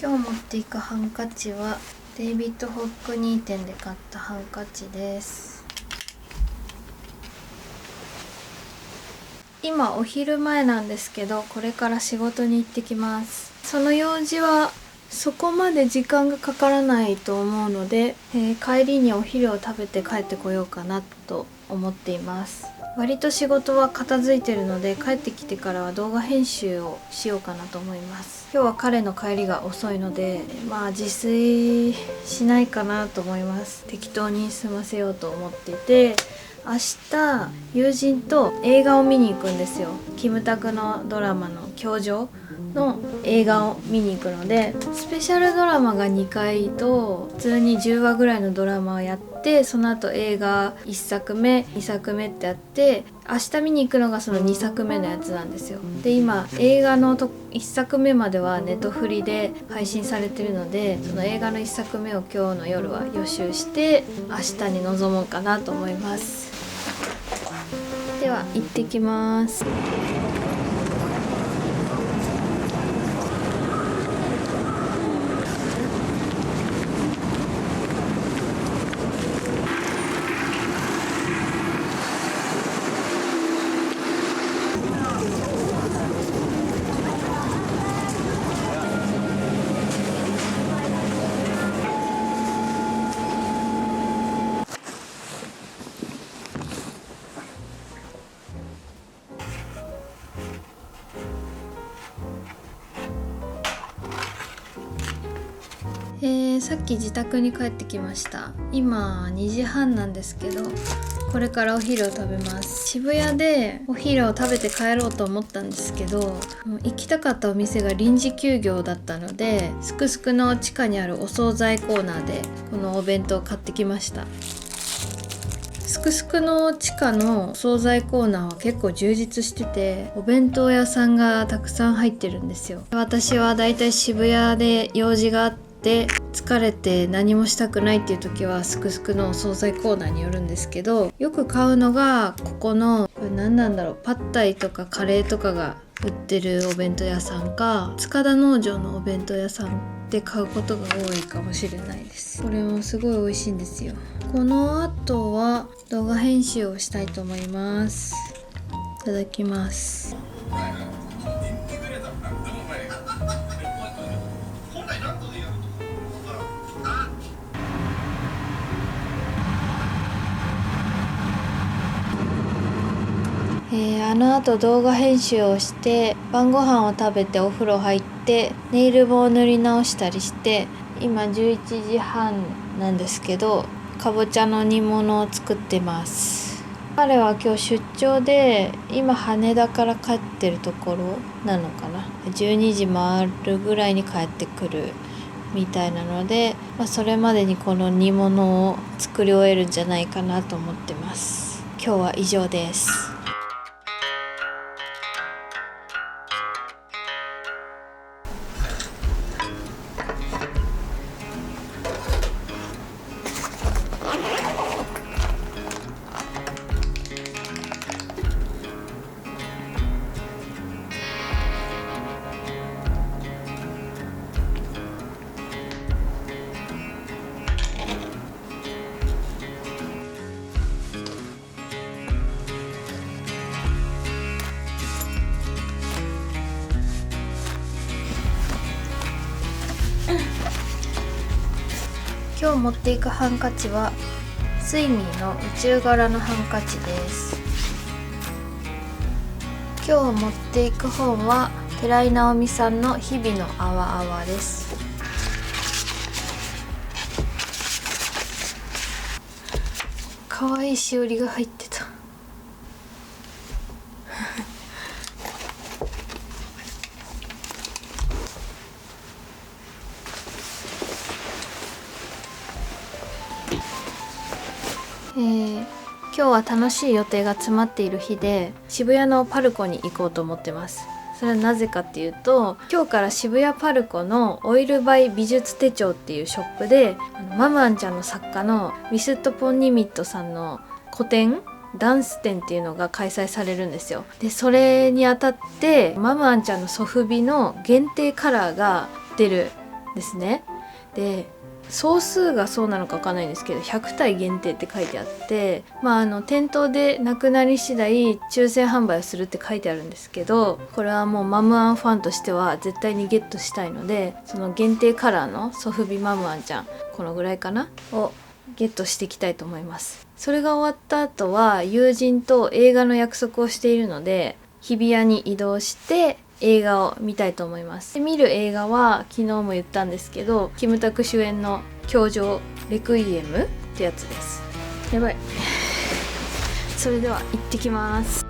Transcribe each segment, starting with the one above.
今日持っていくハンカチはデイビッド・ホックニー店で買ったハンカチです。今お昼前なんですけど、これから仕事に行ってきます。その用事はそこまで時間がかからないと思うので、帰りにお昼を食べて帰ってこようかなと思っています。割と仕事は片付いてるので、帰ってきてからは動画編集をしようかなと思います。今日は彼の帰りが遅いので、自炊しないかなと思います。適当に済ませようと思っていて、明日友人と映画を見に行くんですよ。キムタクのドラマの教場の映画を見に行くので、スペシャルドラマが2回と普通に10話ぐらいのドラマをやって、その後映画1作目2作目ってやって、明日見に行くのがその2作目のやつなんですよ。で、今映画の1作目まではネトフリで配信されてるので、その映画の1作目を今日の夜は予習して明日に臨もうかなと思います。では行ってきます。さっき自宅に帰ってきました。今2時半なんですけど、これからお昼を食べます。渋谷でお昼を食べて帰ろうと思ったんですけど、もう行きたかったお店が臨時休業だったので、すくすくの地下にあるお惣菜コーナーでこのお弁当を買ってきました。すくすくの地下の惣菜コーナーは結構充実してて、お弁当屋さんがたくさん入ってるんですよ。私はだいたい渋谷で用事があって疲れて何もしたくないっていう時はすくすくのお惣菜コーナーによるんですけど、よく買うのがここの、これ何なんだろう、パッタイとかカレーとかが売ってるお弁当屋さんか、塚田農場のお弁当屋さんで買うことが多いかもしれないです。これもすごい美味しいんですよ。この後は動画編集をしたいと思います。いただきます。あの後動画編集をして晩ご飯を食べてお風呂入ってネイルも塗り直したりして、今11時半なんですけど、かぼちゃの煮物を作ってます。彼は今日出張で今羽田から帰ってるところなのかな。12時回るぐらいに帰ってくるみたいなので、それまでにこの煮物を作り終えるんじゃないかなと思ってます。今日は以上です。今日持っていくハンカチはスイミーの宇宙柄のハンカチです。今日持っていく本は寺井直美さんの日々のあわあわです。かわいいしおりが入ってた。今日は楽しい予定が詰まっている日で、渋谷のパルコに行こうと思ってます。それはなぜかっていうと、今日から渋谷パルコのオイルバイ美術手帳っていうショップで、マムアンちゃんの作家のウィスット・ポンニミットさんの個展、ダンス展っていうのが開催されるんですよ。でそれにあたってマムアンちゃんのソフビの限定カラーが出るですね。で総数がそうなのか分かんないんですけど100体限定って書いてあって、店頭でなくなり次第抽選販売をするって書いてあるんですけど、これはもうマムアンファンとしては絶対にゲットしたいので、その限定カラーのソフビマムアンちゃん、このぐらいかなをゲットしていきたいと思います。それが終わった後は友人と映画の約束をしているので、日比谷に移動して映画を見たいと思います。で見る映画は昨日も言ったんですけど、キムタク主演の教場レクイエムってやつです。やばい。それでは行ってきます。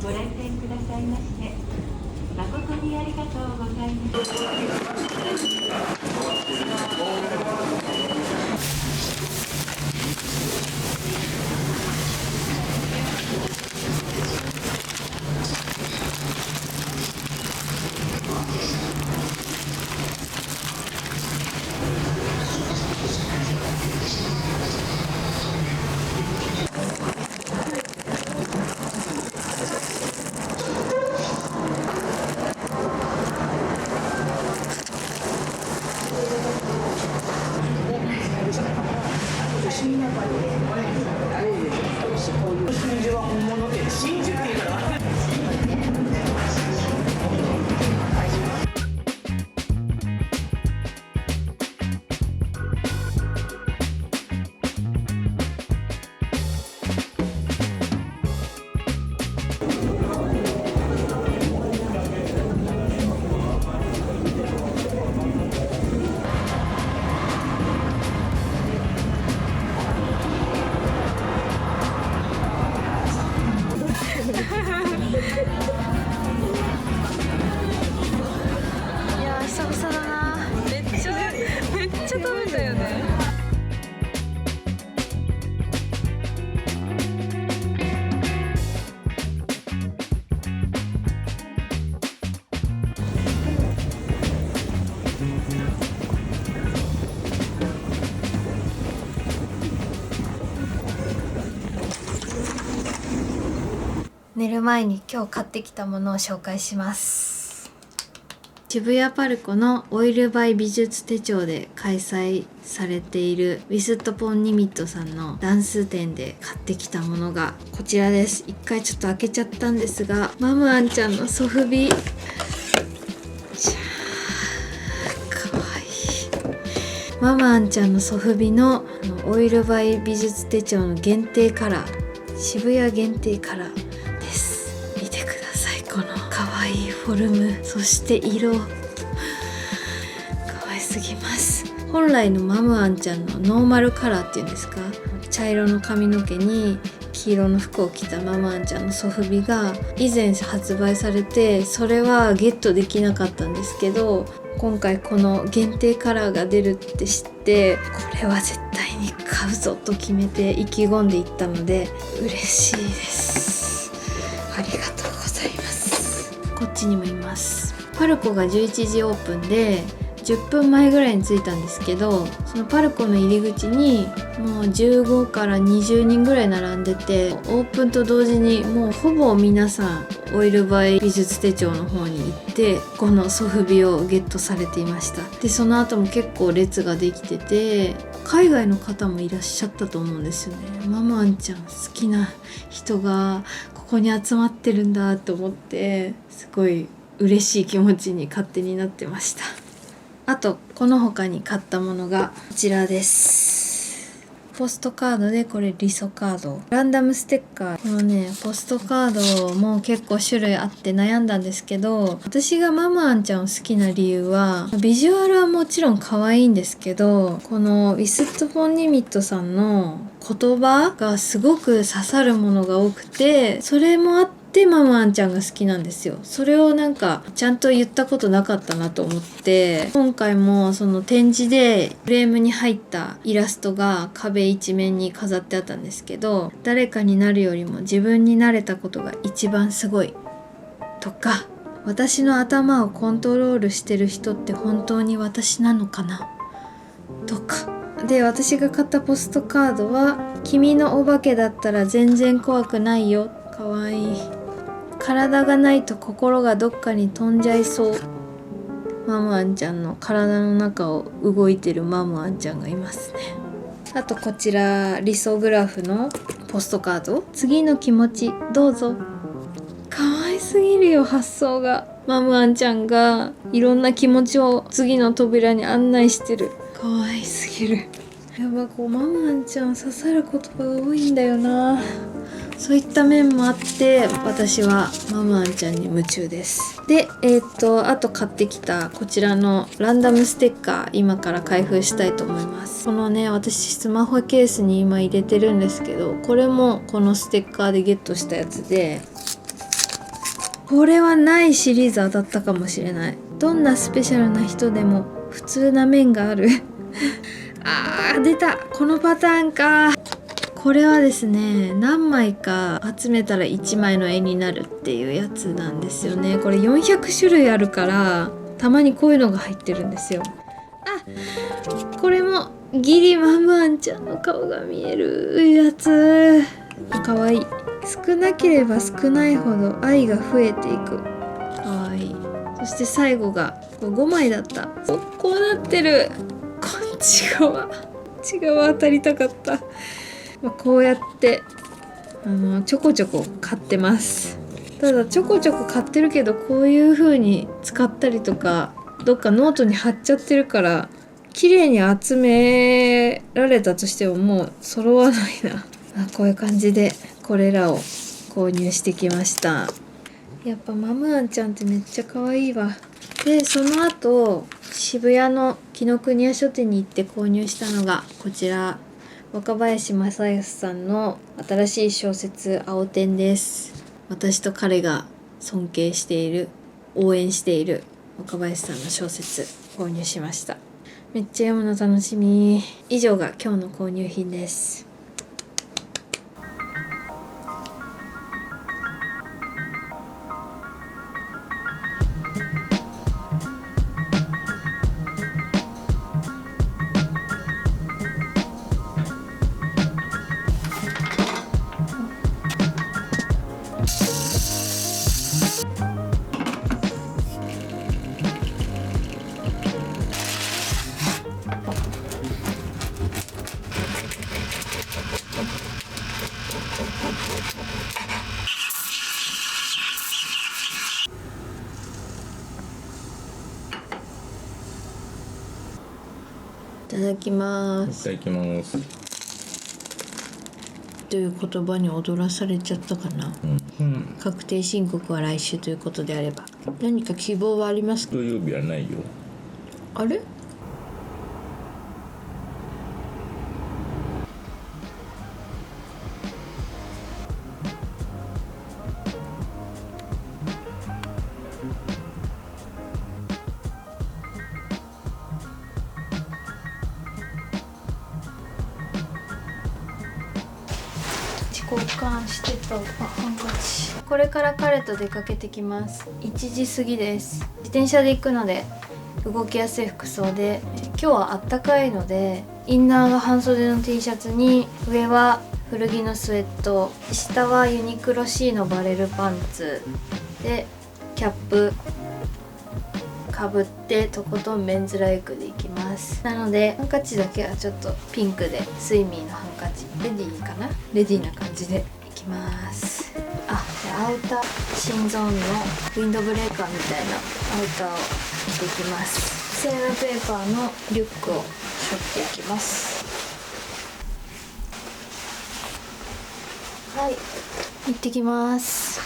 ご来店くださいまして誠にありがとうございます。いや久々だな。めっちゃ食べたよね。寝る前に今日買ってきたものを紹介します。渋谷パルコのオイルバイ美術手帳で開催されているウィスットポンニミットさんのダンス展で買ってきたものがこちらです。一回ちょっと開けちゃったんですが、マムアンちゃんのソフビ、かわいい。マムアンちゃんのソフビのオイルバイ美術手帳の限定カラー、渋谷限定カラーです。見てください、このかわいいフォルム、そして色、かわいすぎます。本来のマムアンちゃんのノーマルカラーっていうんですか、茶色の髪の毛に黄色の服を着たマムアンちゃんのソフビが以前発売されて、それはゲットできなかったんですけど、今回この限定カラーが出るって知って、これは絶対に買うぞと決めて意気込んでいったので嬉しいです。ありがとうございます。こっちにもいます。パルコが11時オープンで10分前ぐらいに着いたんですけど、そのパルコの入り口にもう15から20人ぐらい並んでて、オープンと同時にもうほぼ皆さんオイルバイ美術手帳の方に行ってこのソフビをゲットされていました。でその後も結構列ができてて、海外の方もいらっしゃったと思うんですよね。マムアンちゃん好きな人がここに集まってるんだと思って、すごい嬉しい気持ちに勝手になってました。あとこの他に買ったものがこちらです。ポストカードで、これリソカード、ランダムステッカー。このねポストカードも結構種類あって悩んだんですけど、私がマムアンちゃんを好きな理由は、ビジュアルはもちろん可愛いんですけど、このウィスット・フォン・ニミットさんの言葉がすごく刺さるものが多くて、それもあってマムアンちゃんが好きなんですよ。それをなんかちゃんと言ったことなかったなと思って、今回もその展示でフレームに入ったイラストが壁一面に飾ってあったんですけど、誰かになるよりも自分になれたことが一番すごいとか、私の頭をコントロールしてる人って本当に私なのかなとかで、私が買ったポストカードは、君のお化けだったら全然怖くないよ、かわいい、体がないと心がどっかに飛んじゃいそう。マムアンちゃんの体の中を動いてるマムアンちゃんがいますね。あとこちらリソグラフのポストカード、次の気持ちどうぞ。かわいすぎるよ、発想が。マムアンちゃんがいろんな気持ちを次の扉に案内してる。かわいすぎる。やっぱこうマムアンちゃん刺さる言葉が多いんだよな。そういった面もあって私はマムアンちゃんに夢中です。であと買ってきたこちらのランダムステッカー、今から開封したいと思います。このね、私スマホケースに今入れてるんですけど、これもこのステッカーでゲットしたやつで、これはないシリーズ当たったかもしれない。どんなスペシャルな人でも普通な面がある出た、このパターンか。これはですね、何枚か集めたら1枚の絵になるっていうやつなんですよね。これ400種類あるから、たまにこういうのが入ってるんですよ。これもギリマムアンちゃんの顔が見えるやつ。かわいい。少なければ少ないほど愛が増えていく。かわいい。そして最後がこれ5枚だった。こうなってる。こっち側当たりたかった。こうやってちょこちょこ買ってます。ただちょこちょこ買ってるけど、こういう風に使ったりとかどっかノートに貼っちゃってるから、綺麗に集められたとしてももう揃わないな。こういう感じでこれらを購入してきました。やっぱマムアンちゃんってめっちゃ可愛いわ。でその後渋谷の紀ノ国屋書店に行って購入したのがこちら、若林正恭さんの新しい小説青天です。私と彼が尊敬している、応援している若林さんの小説購入しました。めっちゃ読むの楽しみ。以上が今日の購入品です。いただきます。いただきます。という言葉に踊らされちゃったかな。確定申告は来週ということであれば、何か希望はありますか？土曜日はないよ。あれ？交換してたハンカチ。これから彼と出かけてきます。1時過ぎです。自転車で行くので動きやすい服装で、今日はあったかいのでインナーが半袖の T シャツに、上は古着のスウェット、下はユニクロ C のバレルパンツで、キャップかぶってとことんメンズライクでいきます。なのでハンカチだけはちょっとピンクでスイミーのハンカチレディーかな、レディーな感じでいきます。でアウター新ゾーンのウィンドブレーカーみたいなアウターを着ていきます。セーラーペーパーのリュックを背負っていきます。はい、行ってきます。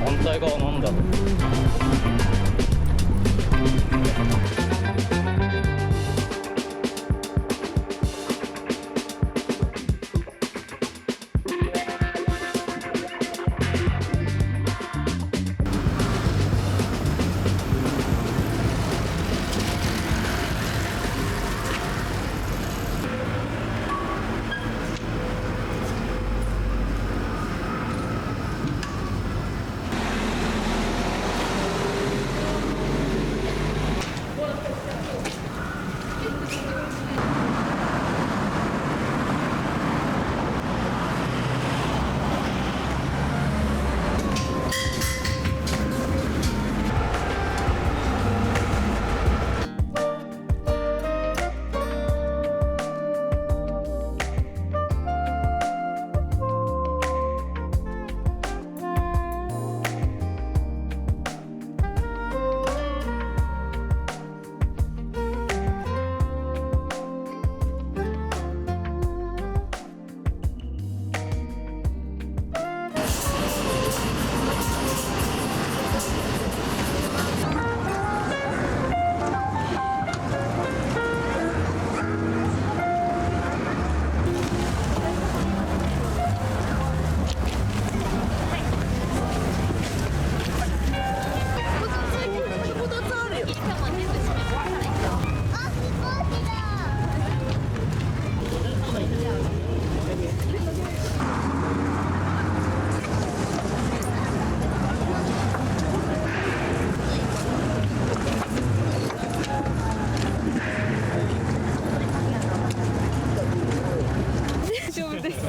反対側なんだろう。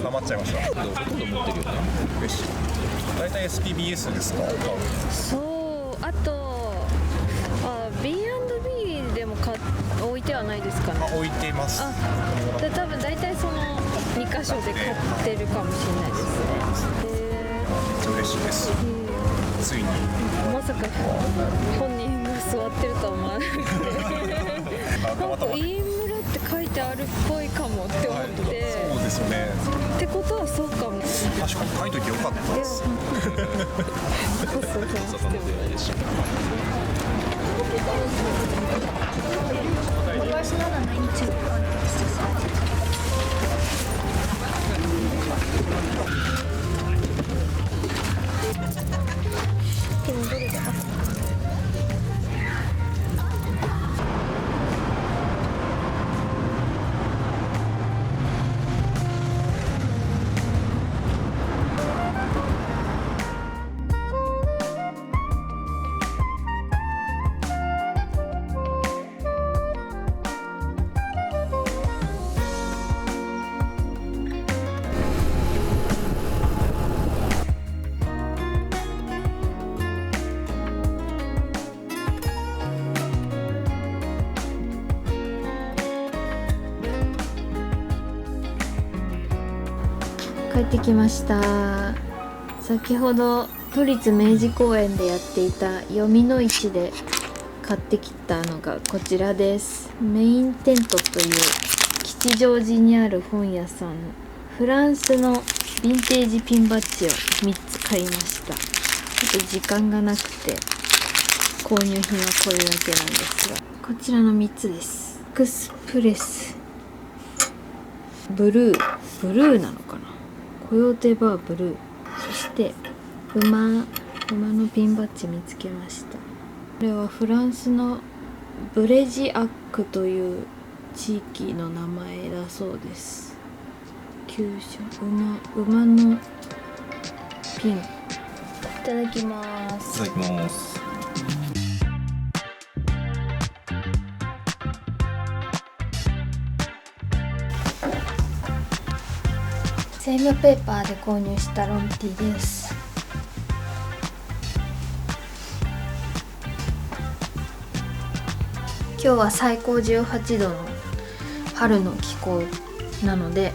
溜まっちゃいました。ほとんど持ってるよね。よし。大体 SPBS ですか。そう、あとB&B でも置いてはないですかね。置いてます。で多分大体その2箇所で買ってるかもしれないですね。めっちゃ嬉しいです。ついにまさか本人が座ってるとは思わなくてなんか飯村って書いてあるっぽいかもって思って、そうですよね。ってことはそうかも。確かに書いといてよかったです。帰ってきました。先ほど都立明治公園でやっていた読みの市で買ってきたのがこちらです。メインテントという吉祥寺にある本屋さん、フランスのヴィンテージピンバッジを3つ買いました。ちょっと時間がなくて購入品はこれだけなんですが、こちらの3つです。エクスプレスブルーなのかな、コヨーテバーブルー、そして馬のピンバッジ見つけました。これはフランスのブレジアックという地域の名前だそうです。厩舎、馬のピン。いただきます。いただきます。セームペーパーで購入したロンティーです。今日は最高18度の春の気候なので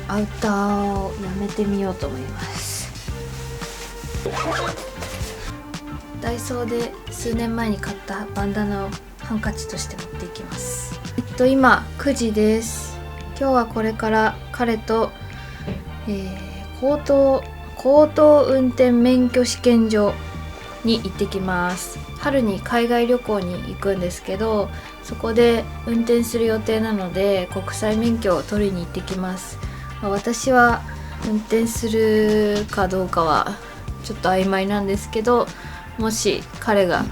アウターをやめてみようと思います。ダイソーで数年前に買ったバンダナをハンカチとして持っていきます。今9時です。今日はこれから彼と高等運転免許試験場に行ってきます。春に海外旅行に行くんですけど、そこで運転する予定なので国際免許を取りに行ってきます。私は運転するかどうかはちょっと曖昧なんですけど、もし彼が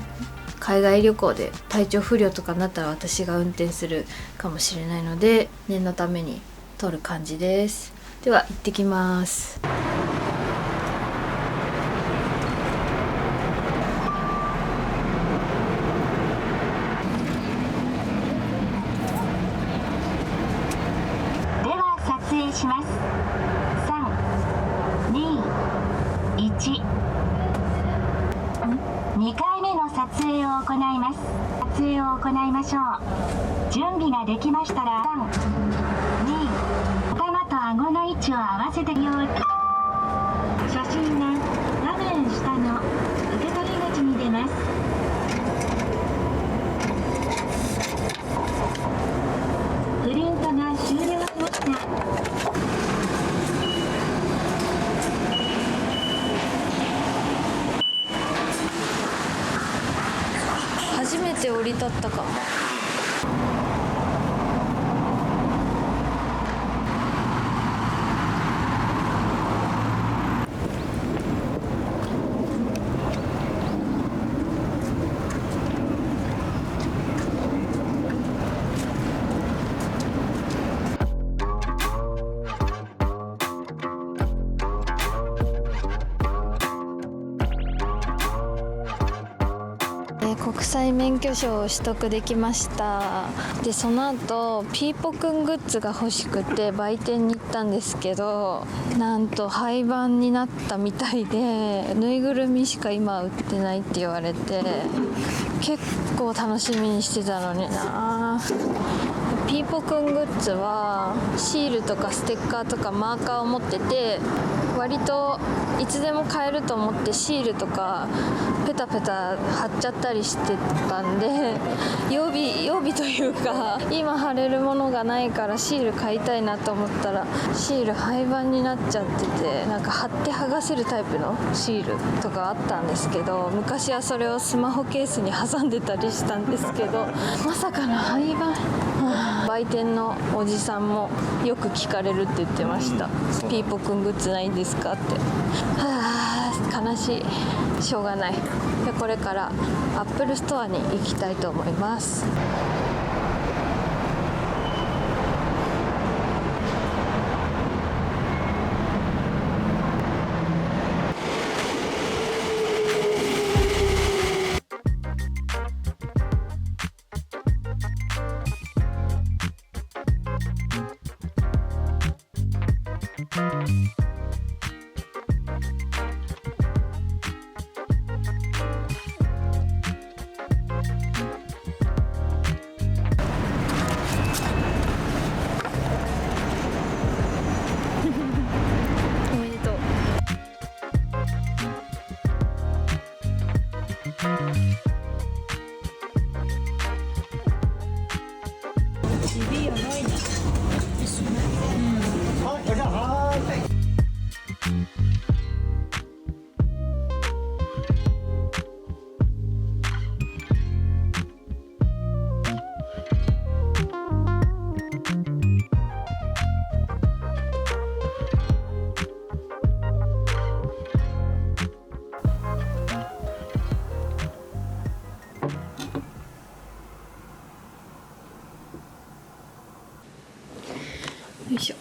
海外旅行で体調不良とかになったら私が運転するかもしれないので、念のために取る感じです。では行ってきます。では撮影します。3、2、1。2回目の撮影を行います。撮影を行いましょう。準備ができましたら3、2、頭と顎の位置を合わせてよう。写真が画面下の受け取り口に出ます。プリントが終了しました。初めて降り立ったかも。国際免許証を取得できました。でその後ピーポくんグッズが欲しくて売店に行ったんですけど、なんと廃盤になったみたいで、ぬいぐるみしか今売ってないって言われて、結構楽しみにしてたのにな。ピーポくんグッズはシールとかステッカーとかマーカーを持ってて、割といつでも買えると思ってシールとかペタペタ貼っちゃったりしてたんで、予備というか今貼れるものがないからシール買いたいなと思ったら、シール廃盤になっちゃってて、なんか貼って剥がせるタイプのシールとかあったんですけど、昔はそれをスマホケースに挟んでたりしたんですけど、まさかの廃盤。売店のおじさんもよく聞かれるって言ってました。ピーポくんグッズないんですかって。悲しい。しょうがない。でこれからアップルストアに行きたいと思います。いしょ。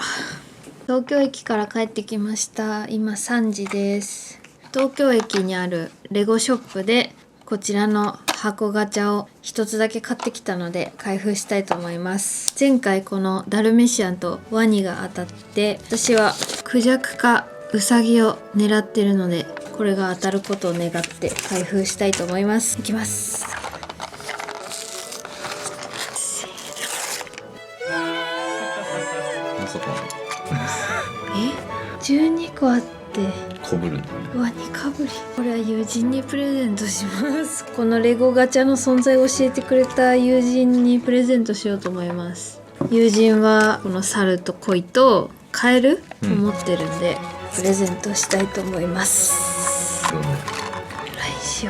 東京駅から帰ってきました。今3時です。東京駅にあるレゴショップでこちらの箱ガチャを一つだけ買ってきたので開封したいと思います。前回このダルメシアンとワニが当たって、私はクジャクかウサギを狙ってるので、これが当たることを願って開封したいと思います。いきます。まさか12個あってこぶるんだね。ワニかぶり。これは友人にプレゼントします。このレゴガチャの存在を教えてくれた友人にプレゼントしようと思います。友人はこの猿と鯉とカエルを持ってるんで、プレゼントしたいと思います。どうね。来週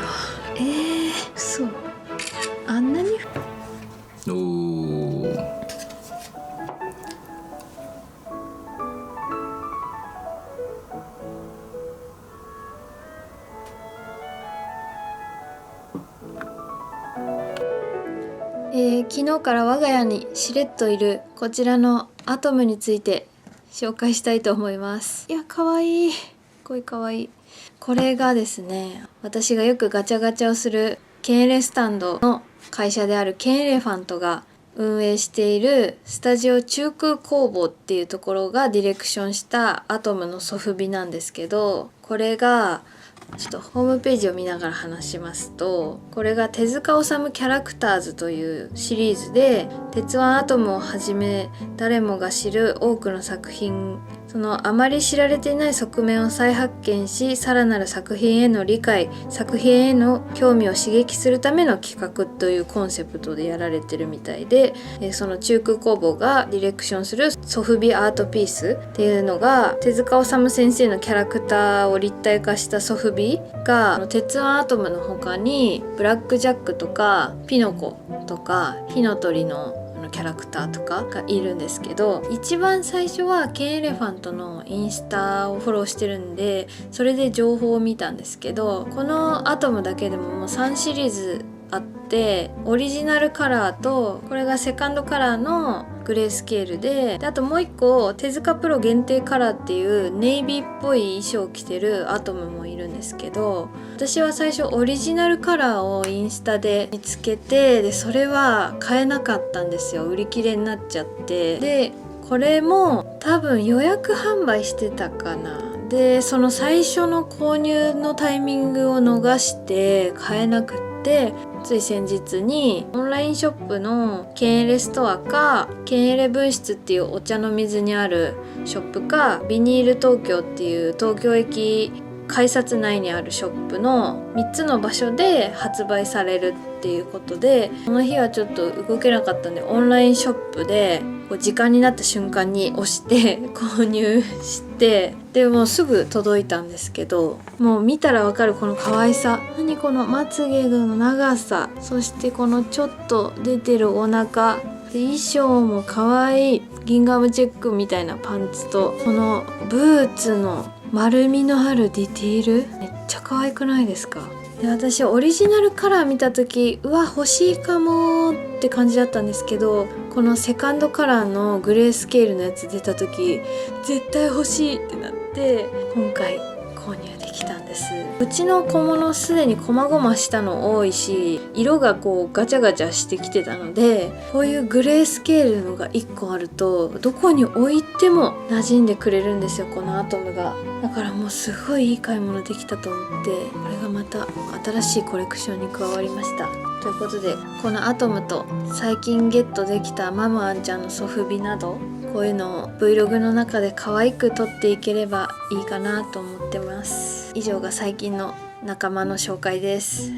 嘘。あんなにおー。昨日から我が家にしれっといるこちらのアトムについて紹介したいと思います。いや、かわいい。これかわいい。これがですね、私がよくガチャガチャをするケンエレスタンドの会社であるケンエレファントが運営しているスタジオ中空工房っていうところがディレクションしたアトムのソフビなんですけど、これがちょっとホームページを見ながら話しますと、これが手塚治虫キャラクターズというシリーズで、鉄腕アトムをはじめ誰もが知る多くの作品、そのあまり知られていない側面を再発見し、さらなる作品への理解、作品への興味を刺激するための企画というコンセプトでやられてるみたいで、その中空工房がディレクションするソフビアートピースっていうのが、手塚治虫先生のキャラクターを立体化したソフビが鉄腕アトムの他にブラックジャックとかピノコとか火の鳥のキャラクターとかがいるんですけど、一番最初はケンエレファントのインスタをフォローしてるんで、それで情報を見たんですけど、このアトムだけでももう3シリーズあって、オリジナルカラーとこれがセカンドカラーのグレースケールで、あともう一個手塚プロ限定カラーっていうネイビーっぽい衣装を着てるアトムもいるんですけど、私は最初オリジナルカラーをインスタで見つけて、でそれは買えなかったんですよ。売り切れになっちゃって、でこれも多分予約販売してたかな。でその最初の購入のタイミングを逃して買えなくって、つい先日にオンラインショップのケンエレストアかケンエレ分室っていうお茶の水にあるショップか、ビニール東京っていう東京駅改札内にあるショップの3つの場所で発売されるっていうことで、この日はちょっと動けなかったんで、オンラインショップで時間になった瞬間に押して購入して、でもうすぐ届いたんですけど、もう見たらわかるこの可愛さ。何このまつげの長さ、そしてこのちょっと出てるお腹で、衣装も可愛いギンガムチェックみたいなパンツと、このブーツの丸みのあるディティール、めっちゃ可愛くないですか？で私オリジナルカラー見た時、うわ欲しいかもって感じだったんですけど、このセカンドカラーのグレースケールのやつ出た時、絶対欲しいってなって今回購入できたんです。うちの小物すでに細々したの多いし、色がこうガチャガチャしてきてたので、こういうグレースケールのが1個あるとどこに置いても馴染んでくれるんですよ、このアトムが。だからもうすごいいい買い物できたと思って、これがまた新しいコレクションに加わりました。ということで、このアトムと最近ゲットできたマムアンちゃんのソフビなど、こういうのを Vlog の中で可愛く撮っていければいいかなと思ってます。以上が最近の仲間の紹介です。